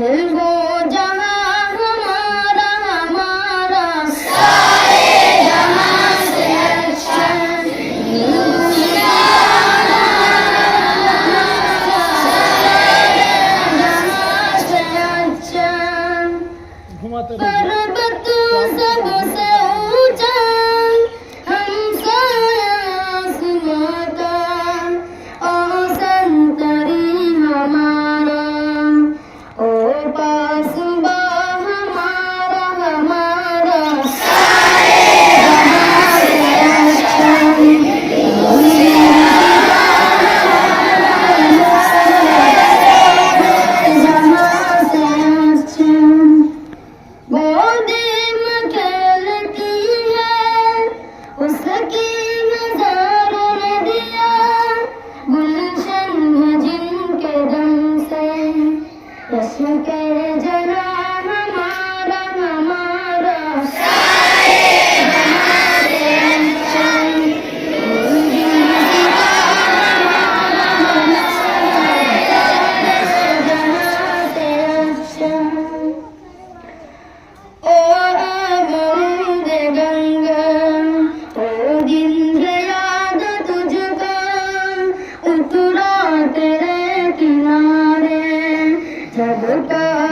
दिल वो जहां हमारा हमारा सारे जहां से अच्छा दुनिया पर्वत सबसे ऊंचा हमसाया आसमां का औसन तरी हमारा ओ पासबा हमारा हमारा सारे जहां से अच्छा जहां से अच्छा वो दिन खेलती है उसकी नजारों ने दिया गुलशन है जिनके दम से यश के जना हमारा हमारा सारे जहां से अच्छा जहां से अच्छा ओ अमरूद गंगा ओ दिन याद तुझको उतरा तेरे किनारे जब का